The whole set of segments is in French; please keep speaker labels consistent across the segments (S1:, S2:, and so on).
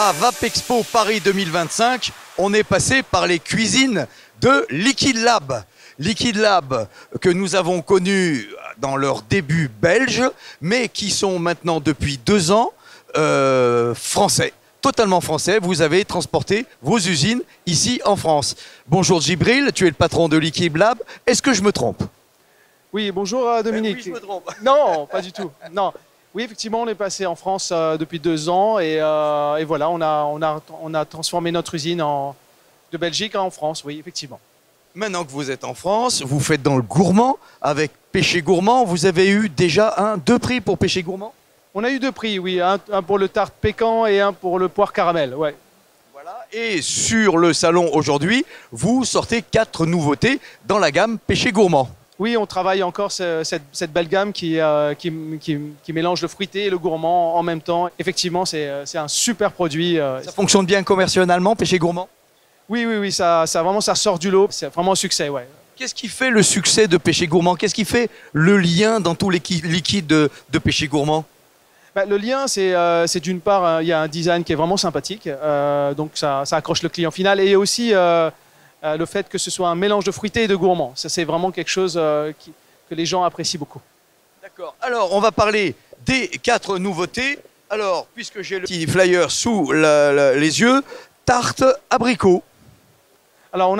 S1: À Vapexpo Paris 2025, on est passé par les cuisines de Liquid Lab. Liquid Lab que nous avons connu dans leur début belge, mais qui sont maintenant depuis 2 ans français. Totalement français, vous avez transporté vos usines ici en France. Bonjour Djibril, tu es le patron de Liquid Lab. Est-ce que je me trompe?
S2: Oui, bonjour Dominique.
S1: Oui, je me trompe.
S2: Non, pas du tout. Non. Oui, effectivement, on est passé en France depuis 2 ans et voilà, on a transformé notre usine de Belgique en France, oui, effectivement.
S1: Maintenant que vous êtes en France, vous faites dans le gourmand avec Péché Gourmand. Vous avez eu déjà 2 prix pour Péché Gourmand?
S2: On a eu 2 prix, oui, un pour le tarte pécan et un pour le poire caramel, ouais.
S1: Voilà. Et sur le salon aujourd'hui, vous sortez 4 nouveautés dans la gamme Péché Gourmand.
S2: Oui, on travaille encore cette belle gamme qui mélange le fruité et le gourmand en même temps. Effectivement, c'est un super produit.
S1: Ça fonctionne bien commercialement, Péché Gourmand?
S2: Oui, ça sort du lot. C'est vraiment un succès, ouais.
S1: Qu'est-ce qui fait le succès de Péché Gourmand? Qu'est-ce qui fait le lien dans tous les liquides de Péché Gourmand?
S2: Le lien, c'est d'une part, il y a un design qui est vraiment sympathique, donc ça accroche le client final, et aussi le fait que ce soit un mélange de fruité et de gourmand. Ça, c'est vraiment quelque chose que les gens apprécient beaucoup.
S1: D'accord. Alors, on va parler des 4 nouveautés. Alors, puisque j'ai le petit flyer sous les yeux, tarte abricot.
S2: Alors, on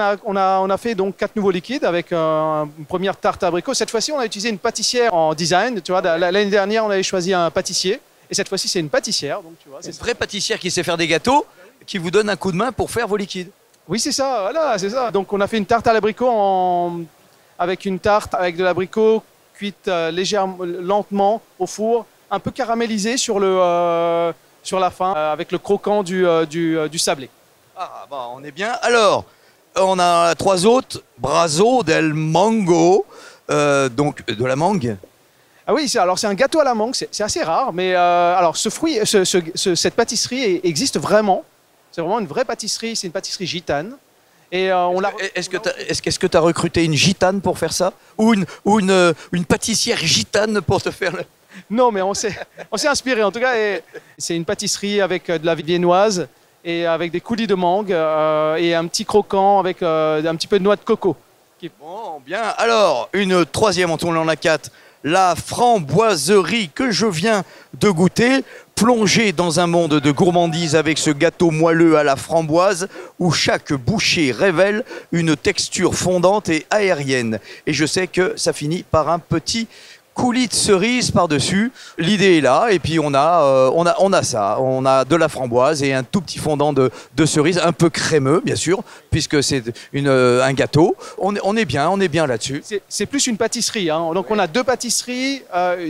S2: a fait donc 4 nouveaux liquides avec une première tarte abricot. Cette fois-ci, on a utilisé une pâtissière en design. Tu vois, l'année dernière, on avait choisi un pâtissier, et cette fois-ci, c'est une pâtissière. Donc, tu vois,
S1: c'est une vraie pâtissière qui sait faire des gâteaux, qui vous donne un coup de main pour faire vos liquides.
S2: Oui, c'est ça, voilà, c'est ça. Donc on a fait une tarte à l'abricot avec une tarte avec de l'abricot cuite légèrement, lentement au four, un peu caramélisée sur la fin, avec le croquant du sablé.
S1: Ah, bah, on est bien. Alors, on a 3 autres, Brazo del Mango, donc de la mangue.
S2: Ah oui, c'est un gâteau à la mangue, c'est assez rare, mais alors ce fruit, cette pâtisserie existe vraiment. C'est vraiment une vraie pâtisserie, c'est une pâtisserie gitane.
S1: Est-ce que tu as recruté une gitane pour faire ça? Ou une pâtissière gitane pour te faire le...
S2: Non, mais on s'est inspiré en tout cas. C'est une pâtisserie avec de la viennoise et avec des coulis de mangue et un petit croquant avec un petit peu de noix de coco.
S1: Bon, bien. Alors, une troisième, on en a 4. La framboiserie que je viens de goûter, plongée dans un monde de gourmandise avec ce gâteau moelleux à la framboise où chaque bouchée révèle une texture fondante et aérienne. Et je sais que ça finit par un petit coulis de cerise par-dessus. L'idée est là, et puis on a ça. On a de la framboise et un tout petit fondant de cerise, un peu crémeux, bien sûr, puisque c'est un gâteau. On est bien là-dessus.
S2: C'est plus une pâtisserie, hein. Donc on a 2 pâtisseries,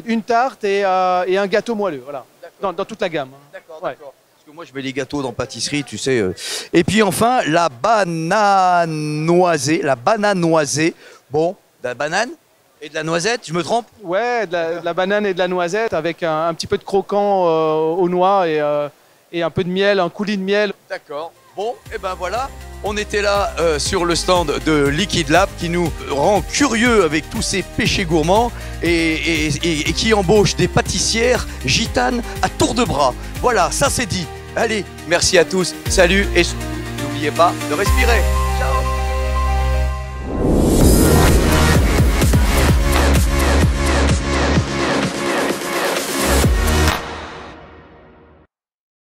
S2: une tarte et un gâteau moelleux, voilà, dans toute la gamme.
S1: D'accord, ouais. D'accord. Parce que moi, je mets les gâteaux dans pâtisserie, tu sais. Et puis enfin, la banane noisée. Bon, de la banane et de la noisette, je me trompe?
S2: Ouais, de la banane et de la noisette avec un petit peu de croquant aux noix et un peu de miel, un coulis de miel.
S1: D'accord. Bon, et ben voilà, on était là sur le stand de Liquid Lab qui nous rend curieux avec tous ces péchés gourmands et qui embauche des pâtissières gitanes à tour de bras. Voilà, ça c'est dit. Allez, merci à tous, salut et n'oubliez pas de respirer.